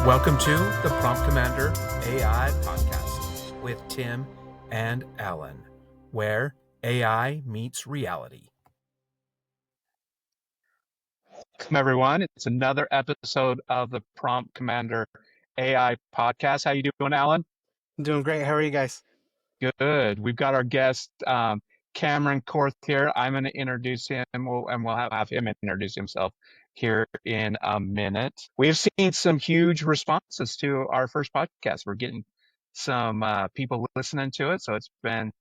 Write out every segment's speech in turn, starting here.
Welcome to the Prompt Commander AI podcast with Tim and Allan, where AI meets reality. Welcome, everyone. It's another episode of the Prompt Commander AI podcast. How you doing, Allan? I'm doing great. How are you guys? Good. We've got our guest, Cameron Korth here. I'm going to introduce him, and we'll have him introduce himself here in a minute. We've seen some huge responses to our first podcast. We're getting some people listening to it, so it's been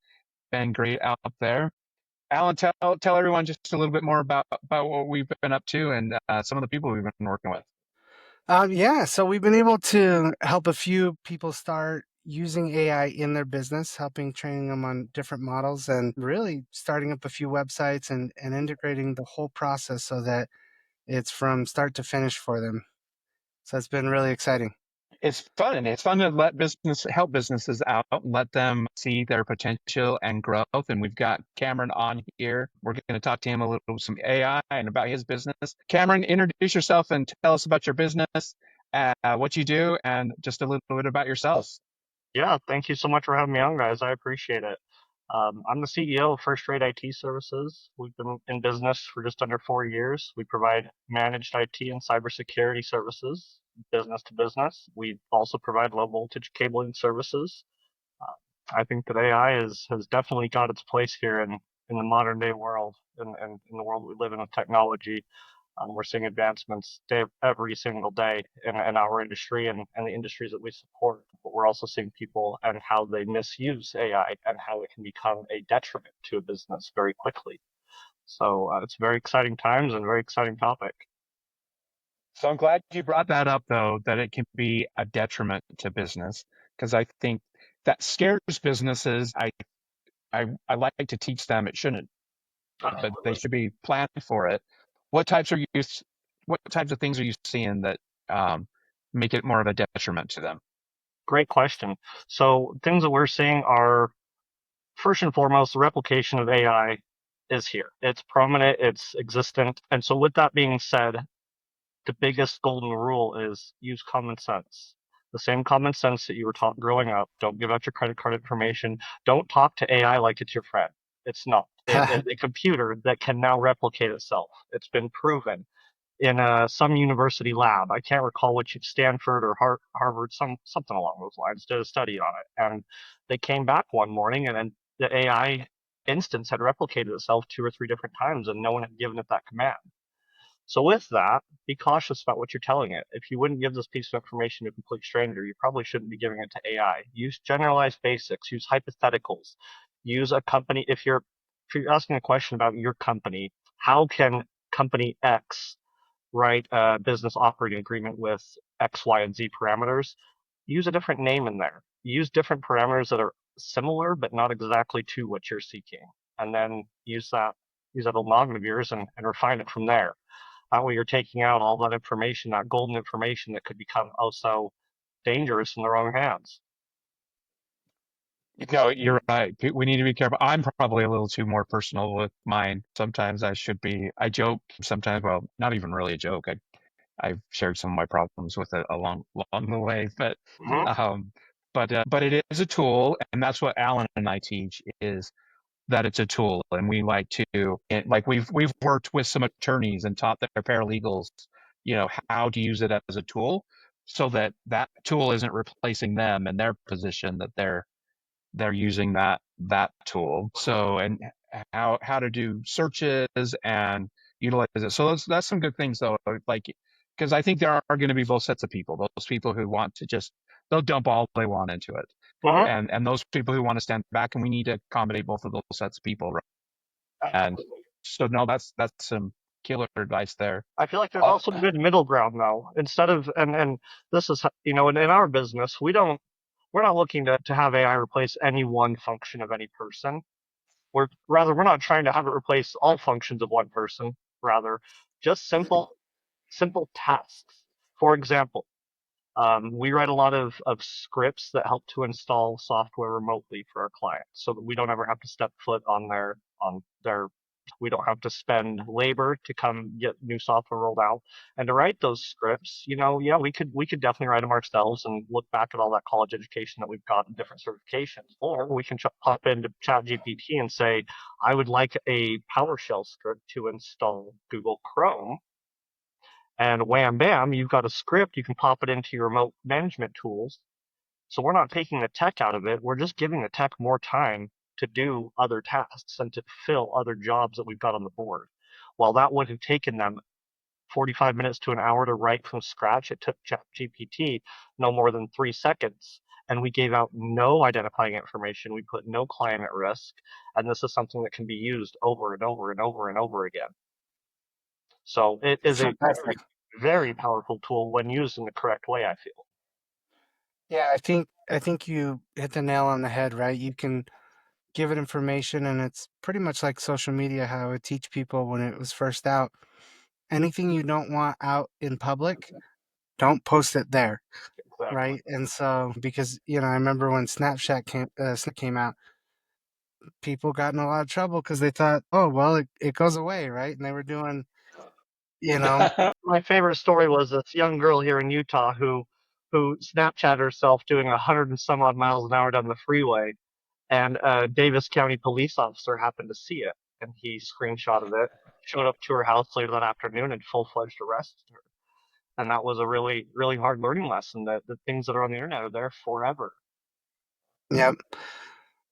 great out there. Allan, tell everyone just a little bit more about what we've been up to and some of the people we've been working with. So we've been able to help a few people start using AI in their business, helping training them on different models and really starting up a few websites and integrating the whole process so that it's from start to finish for them. So it's been really exciting. It's fun. It's fun to help businesses out, and let them see their potential and growth. And we've got Cameron on here. We're going to talk to him a little some AI and about his business. Cameron, introduce yourself and tell us about your business, what you do, and just a little bit about yourself. Yeah, thank you so much for having me on, guys. I appreciate it. I'm the CEO of First Rate IT Services. We've been in business for just under 4 years. We provide managed IT and cybersecurity services, business to business. We also provide low voltage cabling services. I think that AI has definitely got its place here in the modern day world, and in the world we live in with technology. We're seeing advancements every single day in our industry and the industries that we support. But we're also seeing people and how they misuse AI and how it can become a detriment to a business very quickly. So it's very exciting times and a very exciting topic. So I'm glad you brought that up, though, that it can be a detriment to business, because I think that scares businesses. I like to teach them it shouldn't, but they should be planning for it. What types of things are you seeing that make it more of a detriment to them? Great question. So things that we're seeing are, first and foremost, the replication of AI is here. It's prominent, it's existent. And so with that being said, the biggest golden rule is use common sense. The same common sense that you were taught growing up. Don't give out your credit card information. Don't talk to AI like it's your friend. It's not. It's a computer that can now replicate itself. It's been proven in some university lab. I can't recall which, Stanford or Harvard, something along those lines, did a study on it. And they came back one morning, and then the AI instance had replicated itself 2 or 3 different times, and no one had given it that command. So with that, be cautious about what you're telling it. If you wouldn't give this piece of information to a complete stranger, you probably shouldn't be giving it to AI. Use generalized basics. Use hypotheticals. Use a company. If you're asking a question about your company, how can company X write a business operating agreement with X, Y, and Z parameters? Use a different name in there. Use different parameters that are similar but not exactly to what you're seeking, and then use that little noggin of yours and refine it from there. That way you're taking out all that information, that golden information that could become also dangerous in the wrong hands. No, you're right. We need to be careful. I'm probably a little too more personal with mine. Sometimes I should be. I joke sometimes. Well, not even really a joke. I've shared some of my problems with it along the way, but but it is a tool, and that's what Allan and I teach, is that it's a tool, and we like to, like we've worked with some attorneys and taught their paralegals, how to use it as a tool, so that tool isn't replacing them in their position, that they're using that tool. So, and how to do searches and utilize it. So that's some good things, though. Like, because I think there are going to be both sets of people. Those people who want to they'll dump all they want into it. And those people who want to stand back, and we need to accommodate both of those sets of people. Right? And so, no, that's some killer advice there. I feel like there's also a good middle ground, though. Instead of, and this is, in our business, we're not looking to have AI replace any one function of any person. We're not trying to have it replace all functions of one person. Rather, just simple tasks. For example, we write a lot of scripts that help to install software remotely for our clients, so that we don't ever have to step foot on their We don't have to spend labor to come get new software rolled out. And to write those scripts, yeah, we could definitely write them ourselves and look back at all that college education that we've got in different certifications. Or we can hop into ChatGPT and say, I would like a PowerShell script to install Google Chrome. And wham bam, you've got a script. You can pop it into your remote management tools. So we're not taking the tech out of it. We're just giving the tech more time to do other tasks and to fill other jobs that we've got on the board. While that would have taken them 45 minutes to an hour to write from scratch, it took ChatGPT no more than 3 seconds. And we gave out no identifying information. We put no client at risk. And this is something that can be used over and over and over and over again. So it is a very, very powerful tool when used in the correct way, I feel. Yeah, I think you hit the nail on the head, right? You can give it information, and it's pretty much like social media, how I would teach people when it was first out. Anything you don't want out in public, don't post it there, Exactly. right? And so, because I remember when Snapchat came out, people got in a lot of trouble because they thought, oh well, it goes away, right? And they were doing, My favorite story was this young girl here in Utah who Snapchatted herself doing 100 and some odd miles an hour down the freeway, and a Davis County police officer happened to see it, and he screenshotted it, showed up to her house later that afternoon, and full-fledged arrested her. And that was a really, really hard learning lesson that the things that are on the internet are there forever. Yep.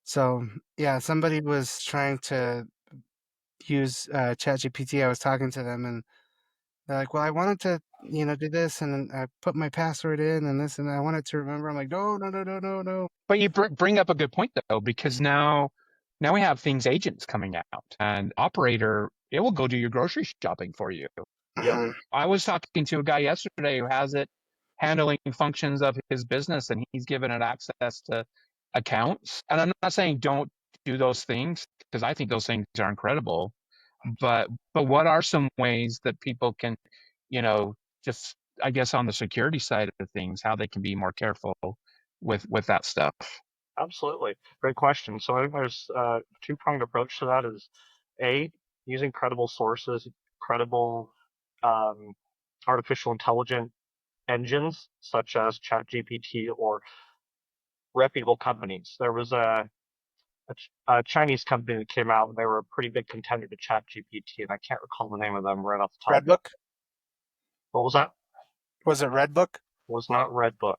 So yeah, somebody was trying to use ChatGPT. I was talking to them, and they're like, "Well, I wanted to, do this, and I put my password in, and this, and I wanted to remember." I'm like, "No, no, no, no, no, no." But you bring up a good point though, because now we have things agents coming out, and operator, it will go do your grocery shopping for you. Yep. Mhm. I was talking to a guy yesterday who has it handling functions of his business, and he's given it access to accounts. And I'm not saying don't do those things, because I think those things are incredible. But what are some ways that people can, just, I guess, on the security side of things, how they can be more careful with that stuff? Absolutely. Great question. So I think there's a two-pronged approach to that is A, using credible sources, credible um, artificial intelligence engines such as ChatGPT or reputable companies. There was a Chinese company that came out and they were a pretty big contender to ChatGPT, and I can't recall the name of them right off the top. Redbook? What was that? Was it Redbook? It was not Redbook.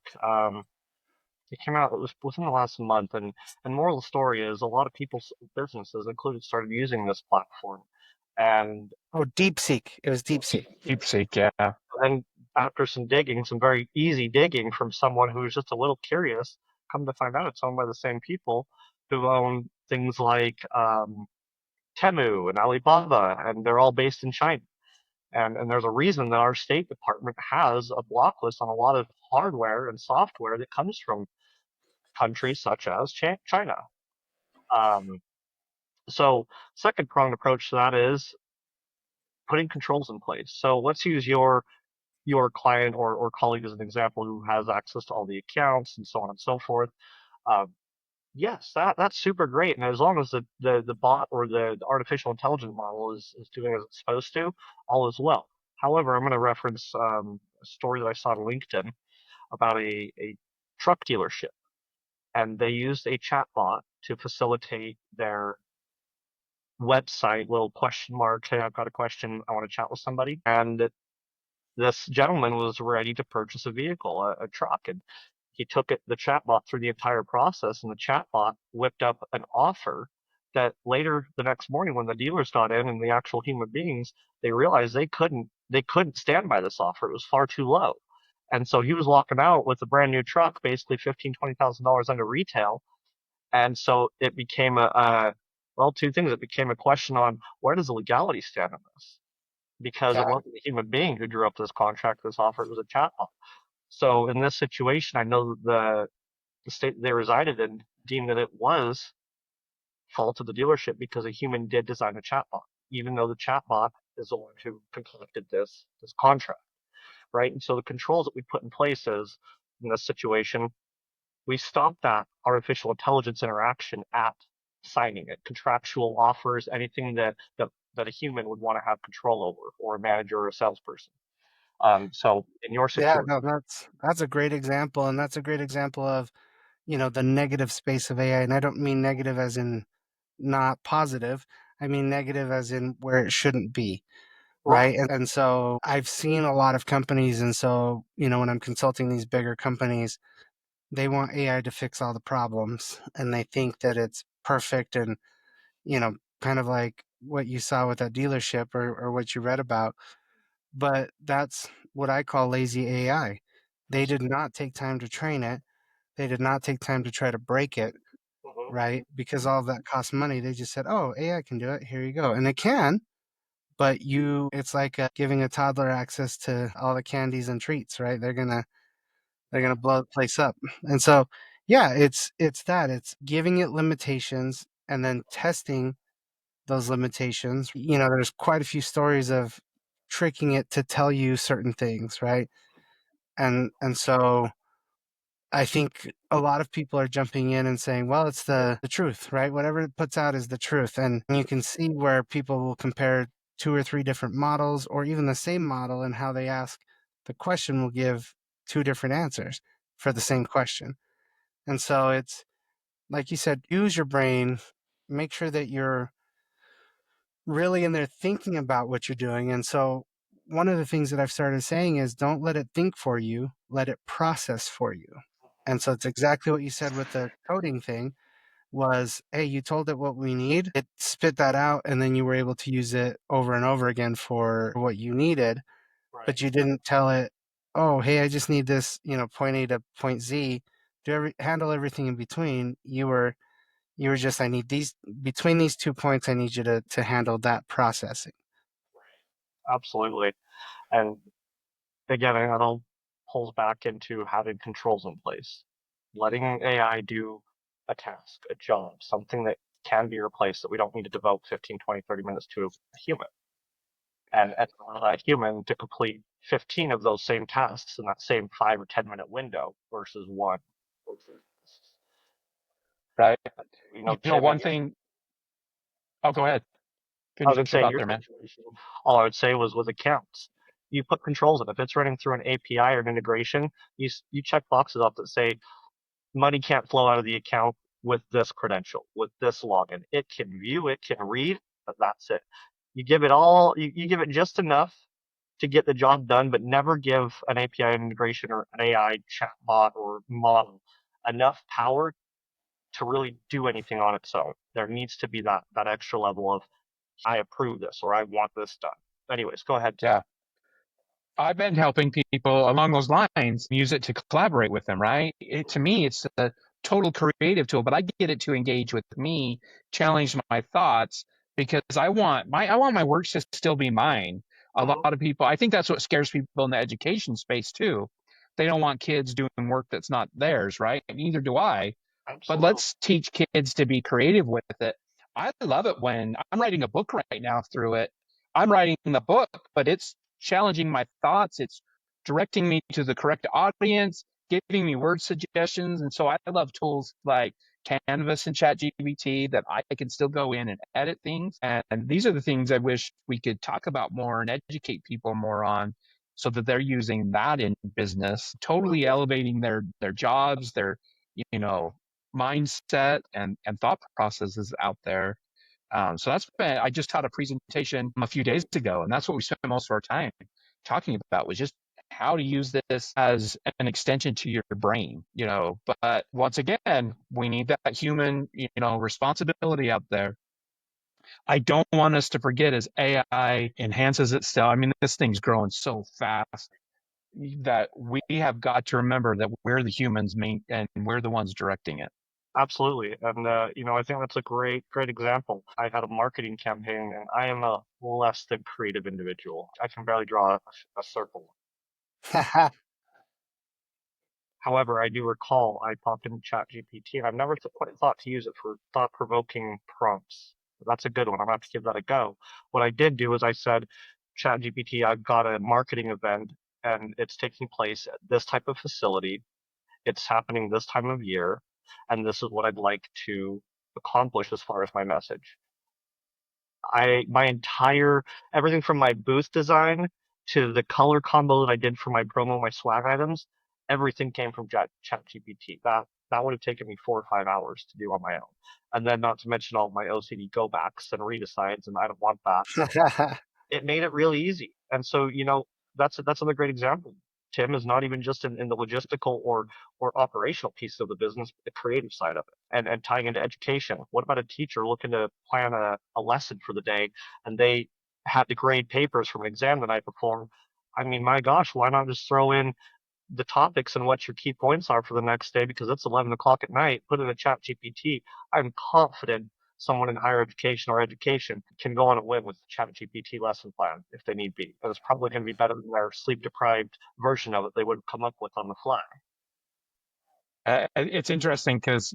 It came out, it was within the last month, and moral of the story is a lot of people's businesses, included, started using this platform. And Oh, DeepSeek. It was DeepSeek. DeepSeek, yeah. then after some digging, some very easy digging from someone who was just a little curious, come to find out it's owned by the same people who own things like Temu and Alibaba, and they're all based in China. And there's a reason that our State Department has a block list on a lot of hardware and software that comes from countries such as China. So second pronged approach to that is putting controls in place. So let's use your client or colleague as an example who has access to all the accounts and so on and so forth. Yes, that's super great. And as long as the bot or the artificial intelligence model is doing as it's supposed to, all is well. However, I'm going to reference a story that I saw on LinkedIn about a truck dealership. And they used a chatbot to facilitate their website, little question mark, hey, I've got a question, I want to chat with somebody. And this gentleman was ready to purchase a vehicle, a truck, and he took the chatbot through the entire process, and the chatbot whipped up an offer that later the next morning when the dealers got in and the actual human beings, they realized they couldn't stand by this offer. It was far too low. And so he was walking out with a brand new truck, basically $15,000-$20,000 under retail. And so it became two things. It became a question on where does the legality stand on this? Because it wasn't a human being who drew up this contract, this offer, it was a chatbot. So in this situation, I know the state they resided in deemed that it was fault of the dealership because a human did design a chatbot, even though the chatbot is the one who concocted this contract, right? And so the controls that we put in place is, in this situation, we stop that artificial intelligence interaction at signing it. Contractual offers, anything that that a human would want to have control over, or a manager or a salesperson. So in your Yeah, situation, no, that's a great example, and that's a great example of, the negative space of AI. And I don't mean negative as in not positive. I mean negative as in where it shouldn't be, right, right? And so I've seen a lot of companies, and so, when I'm consulting these bigger companies, they want AI to fix all the problems, and they think that it's perfect and, kind of like what you saw with that dealership, or what you read about. But that's what I call lazy AI. They did not take time to train it. They did not take time to try to break it, hmm right? Because all of that costs money. They just said, "Oh, AI can do it. Here you go." And it can, but it's like giving a toddler access to all the candies and treats, right? They're gonna blow the place up. And so, yeah, it's giving it limitations and then testing those limitations. There's quite a few stories of tricking it to tell you certain things, right? And so I think a lot of people are jumping in and saying, well, it's the truth, right? Whatever it puts out is the truth. And you can see where people will compare two or three different models, or even the same model, and how they ask the question will give two different answers for the same question. And so it's like you said, use your brain, make sure that you're really in there thinking about what you're doing. And so one of the things that I've started saying is, don't let it think for you, let it process for you. And so it's exactly what you said with the coding thing was, hey, you told it what we need, it spit that out, and then you were able to use it over and over again for what you needed. right, But you didn't tell it, oh, hey, I just need this, point A to point Z, handle everything in between. You were just, I need these, between these 2 points, I need you to handle that processing. absolutely. And again, it all pulls back into having controls in place, letting AI do a task, a job, something that can be replaced, that we don't need to devote 15, 20, 30 minutes to a human. And allow that human to complete 15 of those same tasks in that same 5 or 10-minute window versus one. Right. Tim, One thing. Oh, go ahead. I was Finish going to your say, in thought your there, man. situation, all I would say was with accounts, you put controls in. If it's running through an API or an integration, you check boxes off that say money can't flow out of the account with this credential, with this login. It can view, it can read, but that's it. You give it all, you give it just enough to get the job done, but never give an API integration or an AI chatbot or model enough power to really do anything on its own. There needs to be that extra level of, I approve this, or I want this done. Anyways, go ahead, Tim. Yeah. I've been helping people along those lines use it to collaborate with them, right? To me, it's a total creative tool, but I get it to engage with me, challenge my thoughts, because I want my work to still be mine. A lot Mhm. of people, I think that's what scares people in the education space too. They don't want kids doing work that's not theirs, right? Neither do I. But Absolutely. let's teach kids to be creative with it. I love it when I'm writing a book right now through it. I'm writing the book, but it's challenging my thoughts. It's directing me to the correct audience, giving me word suggestions. And so I love tools like Canvas and ChatGPT that I can still go in and edit things. And these are the things I wish we could talk about more and educate people more on so that they're using that in business, totally elevating their jobs, their, you know, mindset and thought processes out there. So I just taught a presentation a few days ago, and that's what we spent most of our time talking about was just how to use this as an extension to your brain, but once again, we need that human, responsibility out there. I don't want us to forget as AI enhances itself. I mean, this thing's growing so fast that we have got to remember that we're the humans main and we're the ones directing it. Absolutely. And, I think that's a great example. I had a marketing campaign, and I am a less than creative individual. I can barely draw a circle. However, I do recall I popped into ChatGPT, and I've never quite thought to use it for thought-provoking prompts. That's a good one. I'm gonna have to give that a go. What I did do is I said, ChatGPT, I've got a marketing event, and it's taking place at this type of facility. It's happening this time of year, and this is what I'd like to accomplish as far as my message. My entire everything from my booth design to the color combo that I did for my promo, my swag items, everything came from ChatGPT. That would have taken me 4 or 5 hours to do on my own, and then not to mention all my OCD go backs and redesigns, and I don't want that. It made it really easy. And so, that's another great example. Tim is not even just in the logistical or operational piece of the business, but the creative side of it, and tying into education. What about a teacher looking to plan a lesson for the day, and they had to grade papers from an exam the night before? I mean, my gosh, why not just throw in the topics and what your key points are for the next day, because it's 11 o'clock at night, put in a chat GPT. I'm confident someone in higher education or education can go on a win with the chat GPT lesson plan if they need be. And it's probably going to be better than their sleep deprived version of it they would have come up with on the fly. It's interesting because,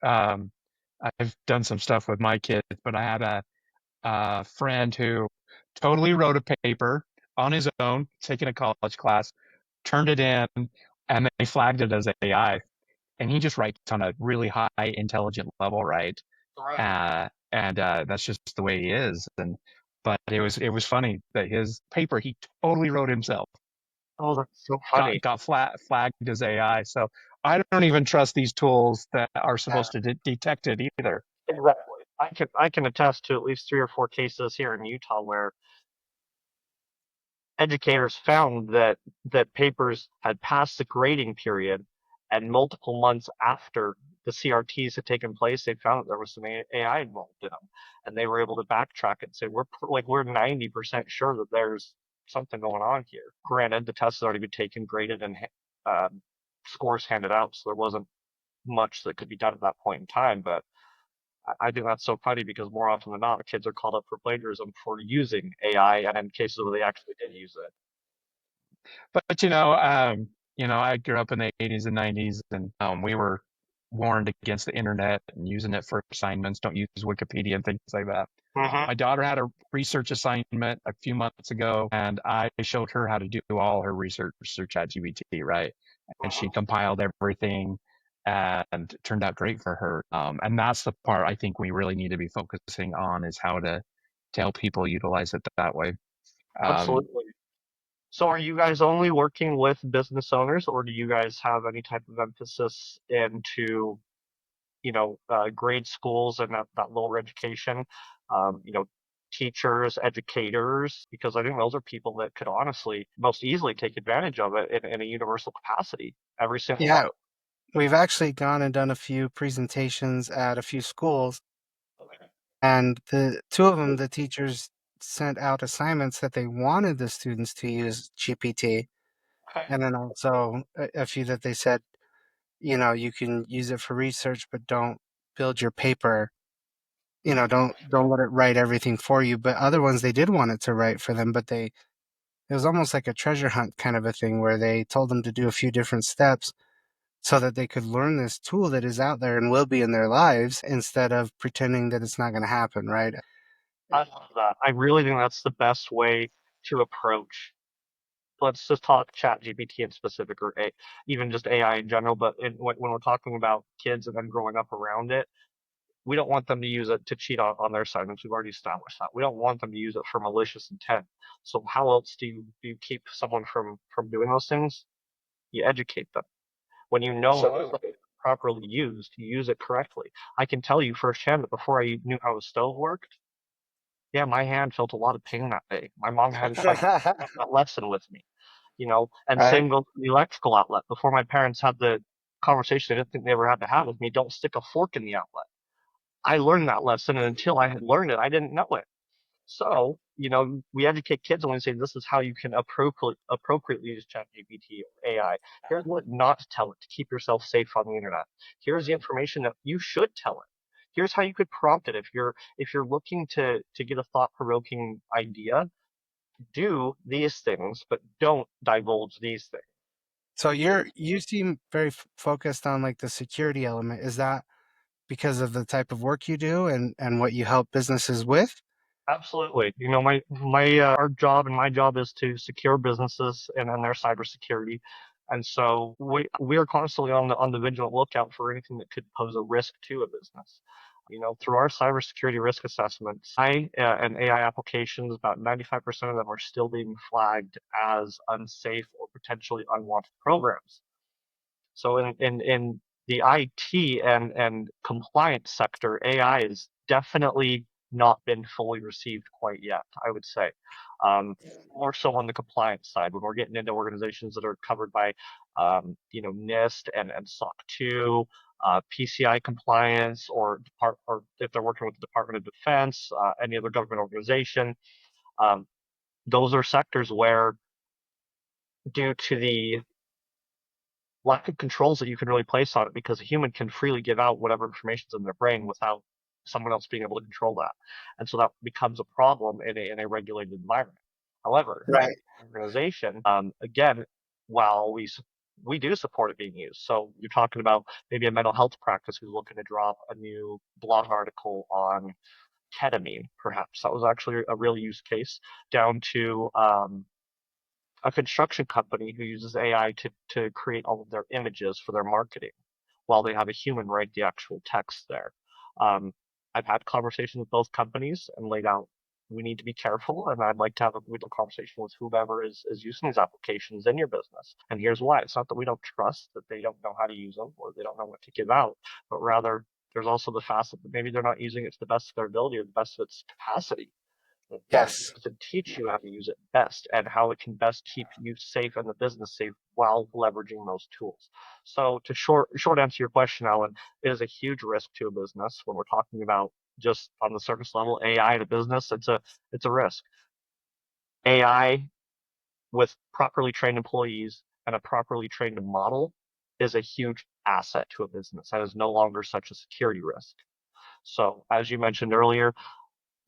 I've done some stuff with my kids, but I had a friend who totally wrote a paper on his own, taking a college class, turned it in, and they flagged it as AI. And he just writes on a really high intelligent level, right? And that's just the way he is. But it was funny that his paper he totally wrote himself Oh, that's so funny. got flagged as AI. So I don't even trust these tools that are supposed to detect it either. Exactly. I can attest to at least 3 or 4 cases here in Utah where educators found that papers had passed the grading period, and multiple months after the CRTs had taken place, they found that there was some AI involved in them, and they were able to backtrack it and say we're 90% sure that there's something going on here. Granted, the test had already been taken, graded, and scores handed out, so there wasn't much that could be done at that point in time. But I think that's so funny because more often than not, kids are called up for plagiarism for using AI, and in cases where they actually did use it. But I grew up in the 80s and 90s, and we were warned against the internet and using it for assignments. Don't use Wikipedia and things like that. My daughter had a research assignment a few months ago, and I showed her how to do all her research through ChatGPT, right? And she compiled everything, and it turned out great for her. And that's the part I think we really need to be focusing on, is how to help people utilize it that way. Absolutely. So are you guys only working with business owners, or do you guys have any type of emphasis into, grade schools and that lower education, teachers, educators? Because I think those are people that could honestly most easily take advantage of it in a universal capacity every single Yeah, one. we've actually gone and done a few presentations at a few schools, and the two of them, the teachers sent out assignments that they wanted the students to use GPT, Okay. and then also a few that they said, you can use it for research, but don't build your paper. Don't let it write everything for you. But other ones they did want it to write for them, but it was almost like a treasure hunt kind of a thing where they told them to do a few different steps so that they could learn this tool that is out there and will be in their lives instead of pretending that it's not going to happen, right? I love that. I really think that's the best way to approach. Let's just talk chat GPT in specific, or even just AI in general. But when we're talking about kids and then growing up around it, we don't want them to use it to cheat on their assignments. We've already established that. We don't want them to use it for malicious intent. So how else do you keep someone from doing those things? You educate them. When you know it's properly used, you use it correctly. I can tell you firsthand that before I knew how a stove worked, yeah, my hand felt a lot of pain that day. My mom had tried that lesson with me, and Right. same goes for the electrical outlet. Before my parents had the conversation they didn't think they ever had to have with me, don't stick a fork in the outlet. I learned that lesson, and until I had learned it, I didn't know it. So, we educate kids and we say this is how you can appropriately use ChatGPT or AI. Here's what not to tell it to keep yourself safe on the internet. Here's the information that you should tell it. Here's how you could prompt it if you're looking to get a thought-provoking idea. Do these things, but don't divulge these things. So you seem very focused on like the security element. Is that because of the type of work you do and what you help businesses with? Absolutely. Our job and my job is to secure businesses and their cybersecurity. And so we are constantly on the vigilant lookout for anything that could pose a risk to a business. Through our cybersecurity risk assessments, and AI applications, about 95% of them are still being flagged as unsafe or potentially unwanted programs. So in the IT and compliance sector, AI has definitely not been fully received quite yet, I would say. More so on the compliance side, when we're getting into organizations that are covered by, NIST and SOC 2, PCI compliance, or if they're working with the Department of Defense, any other government organization. Those are sectors where, due to the lack of controls that you can really place on it, because a human can freely give out whatever information's in their brain without someone else being able to control that. And so that becomes a problem in a regulated environment. However, Right. organization, again, while we do support it being used. So you're talking about maybe a mental health practice who's looking to drop a new blog article on ketamine, perhaps. That was actually a real use case, down to a construction company who uses AI to create all of their images for their marketing, while they have a human write the actual text there. I've had conversations with both companies and laid out, we need to be careful, and I'd like to have a conversation with whomever is using these applications in your business. And here's why. It's not that we don't trust that they don't know how to use them or they don't know what to give out, but rather there's also the facet that maybe they're not using it to the best of their ability or the best of its capacity. Yes. To teach you how to use it best and how it can best keep you safe and the business safe while leveraging those tools. So to short answer your question, Alan, it is a huge risk to a business when we're talking about just on the surface level AI in a business. It's a risk. AI with properly trained employees and a properly trained model is a huge asset to a business. That is no longer such a security risk. So as you mentioned earlier,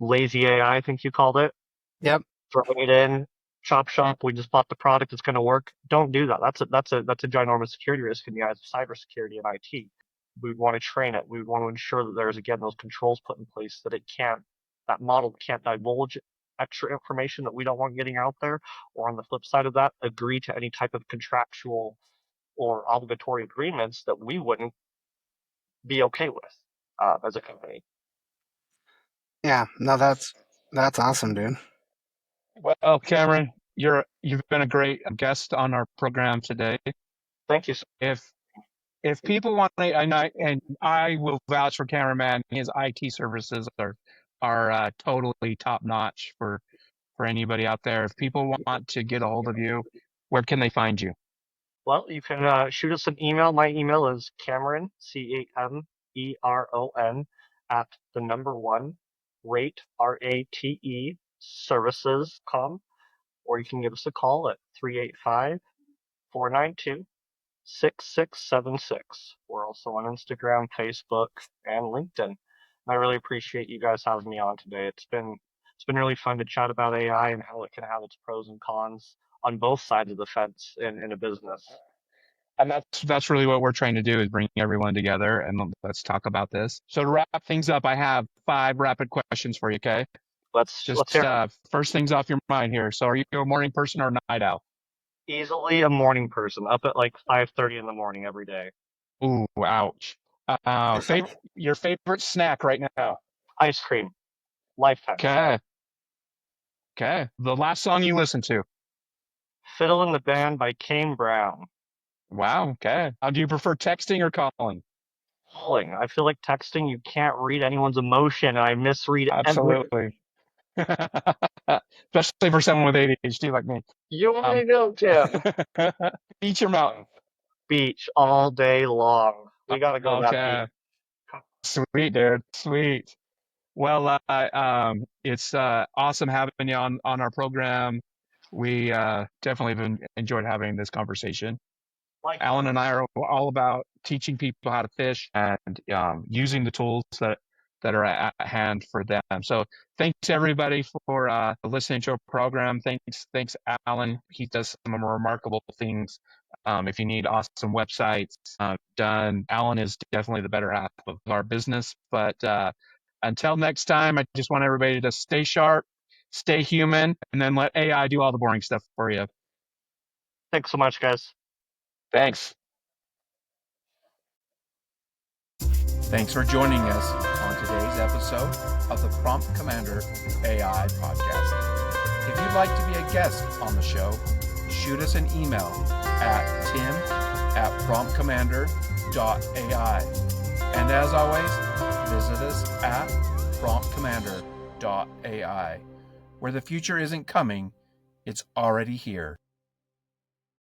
lazy AI, I think you called it. Yep. Throwing it in, chop shop. We just bought the product; it's going to work. Don't do that. That's a ginormous security risk in the eyes of cybersecurity and IT. We would want to train it. We would want to ensure that there's, again, those controls put in place that that model can't divulge extra information that we don't want getting out there. Or on the flip side of that, agree to any type of contractual or obligatory agreements that we wouldn't be okay with as a company. Yeah. No, that's awesome, dude. Well, Cameron, you've been a great guest on our program today. Thank you. If people want to, and I will vouch for Cameron, man, his IT services are totally top notch for anybody out there. If people want to get a hold of you, where can they find you? Well, you can shoot us an email. My email is Cameron, Cameron, at the number one, rate, RATE, services.com, or you can give us a call at 385-492-6676. We're also on Instagram, Facebook, and LinkedIn. I really appreciate you guys having me on today. It's been really fun to chat about AI and how it can have its pros and cons on both sides of the fence in a business. And that's really what we're trying to do, is bring everyone together and let's talk about this. So to wrap things up, I have 5 rapid questions for you. Okay. Let's hear first things off your mind here. So are you a morning person or a night owl? Easily a morning person, up at like 5:30 in the morning every day. Ooh, ouch. Your favorite snack right now? Ice cream. Lifetime. Okay. The last song you listen to? Fiddle in the Band by Kane Brown. Wow. Okay. Do you prefer texting or calling? Calling. I feel like texting, you can't read anyone's emotion, and I misread Absolutely. Especially for someone with ADHD like me. You already know, Tim. Beach or mountain? Beach all day long. We gotta go to that beach. Sweet, dude. Sweet. Well, it's awesome having you on our program. We definitely have enjoyed having this conversation. Alan and I are all about teaching people how to fish and using the tools that are at hand for them. So thanks everybody for listening to our program. Thanks Alan. He does some remarkable things. If you need awesome websites done, Alan is definitely the better half of our business. But until next time, I just want everybody to stay sharp, stay human, and then let AI do all the boring stuff for you. Thanks so much, guys. Thanks. Thanks for joining us on today's episode of the Prompt Commander AI podcast. If you'd like to be a guest on the show, shoot us an email at tim@promptcommander.ai. And as always, visit us at promptcommander.ai, where the future isn't coming, it's already here.